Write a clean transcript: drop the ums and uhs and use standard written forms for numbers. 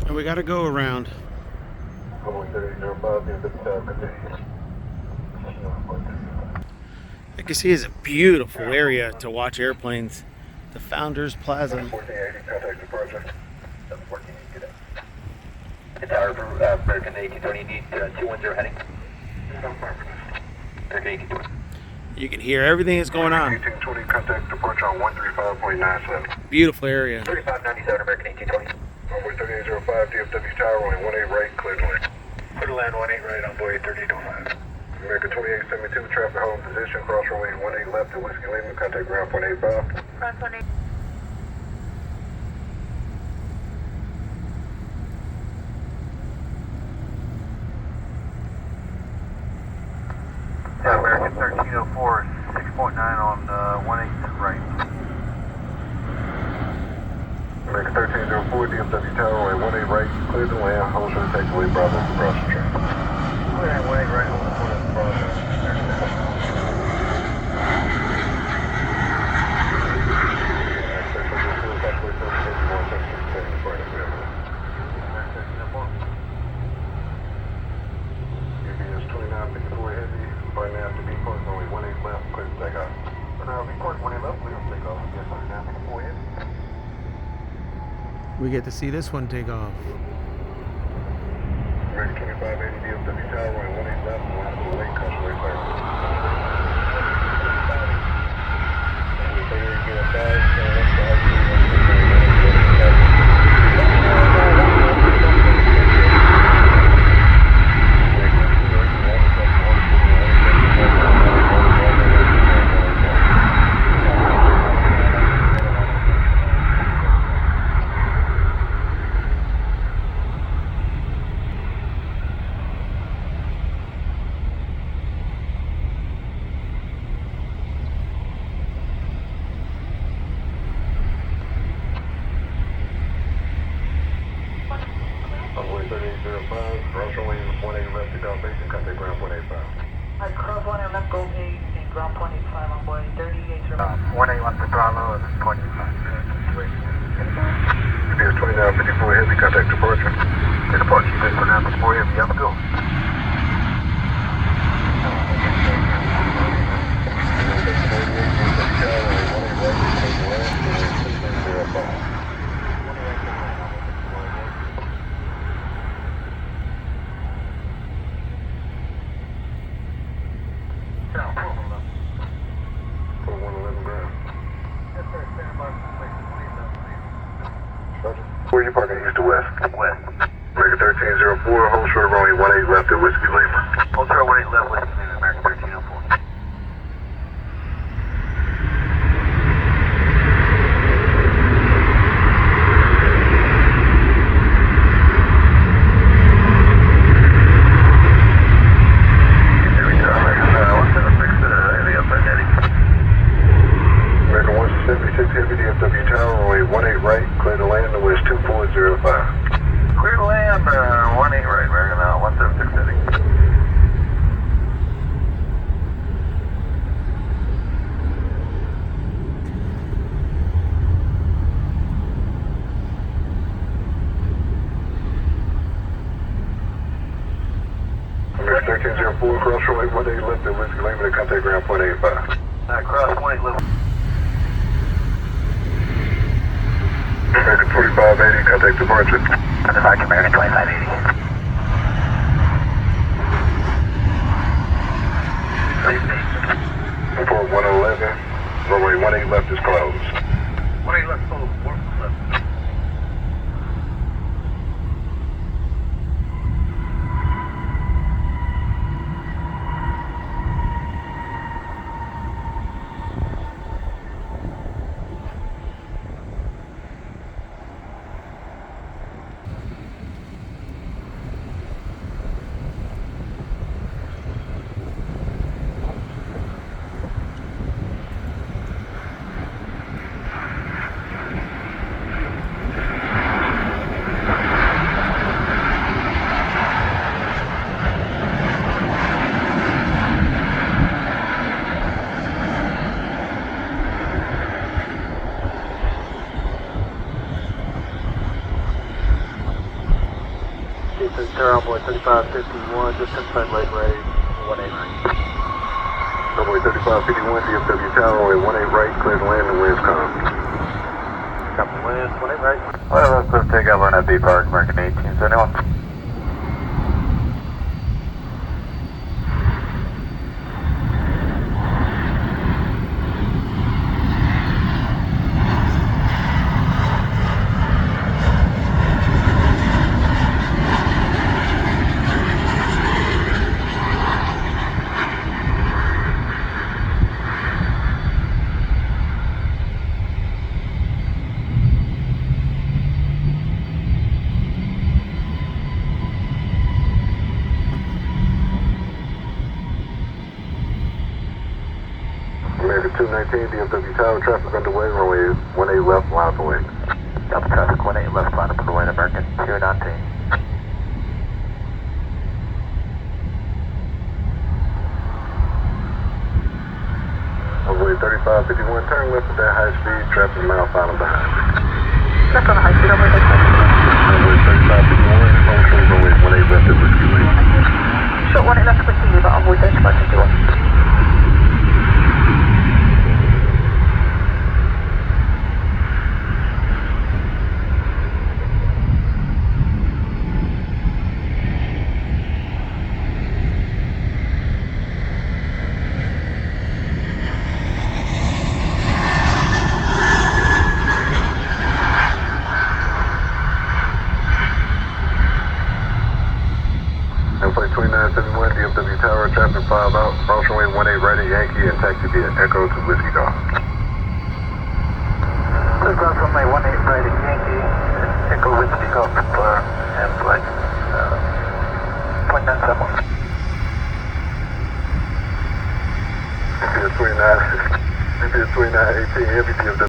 And we gotta go around. Like you see, is a beautiful area to watch airplanes. The Founders Plaza. American 1820, need 210 heading. You can hear everything that's going on. 1820, contact departure on 135.97. Beautiful area. 3597, American 1820. Runway 3805, DFW Tower, runway 18 right, clear to land. Clear to land 18 right on board 3805. American 2872, traffic hold position, cross runway 18 left to Whiskey Lima, contact ground point 85. Cross 18. Yeah, American 1304, 6.9 on 18 right. American 1304, DFW Tower, runway 18 right, clear to land, hold short takeaway, Bravo for crossing train. Clear 18 right, hold short for crossing. UBS 2954 heavy, right now to be parked, only 18 left, clear to take off. For now, be parked 18 left, clear to take off. Yes, 2954 heavy. We get to see this one take off. American 2580 DFW Tower, runway 18 left, and line to the lake, caution clear. Runway 3805, cross runway 18 left to South Basin, contact ground point 85. Alright, cross 18 left, go 8 and ground point 85 on board 3805. 18 left to Bravo, and 25. UPS 2954 heavy, contact departure. Departure, UPS 2954 heavy, have a go. Where are you parking, east to west? West. American 1304, hold short runway 18 left at Whiskey Lima. Hold short 18 left, Whiskey Lima, American 1304. American 176 heavy, DFW Tower, runway 18 right, clear to land, and west 2405. Clear to land, 18 right, American 176 heading. American 1304, cross runway 18 left at Whiskey Lima to contact ground point 85. Cross 18 left. American 2580, contact departure. Departure, American 2580. Report 111, runway 18 left is closed. 18 left, full, left. Tower Envoy 3551, just inside late right, 18 right. Envoy 3551, DFW Tower, runway 18 right, clear to land, the winds calm. Copy winds, 18 right. Well, let's take over on that B Park, American 1871. American 219, DFW Tower, traffic underway, runway 18 left, line up away. Delta traffic 18 left, line up for the wind, American 219. Envoy 3551, turn left at that high speed, traffic mile final behind. Left on the high speed, over there. Envoy 3551, home train runway 18 left at Whiskey Lima. Short 18 left to continue, but Envoy 3551. Flight 2971, DFW Tower, traffic 5 out, cross runway 18 right at Yankee, and taxi via Echo to Whiskey Golf. Cross runway 18 right at Yankee, Echo Whiskey Golf, and flight 0.971. CPS 2918, heavy DFW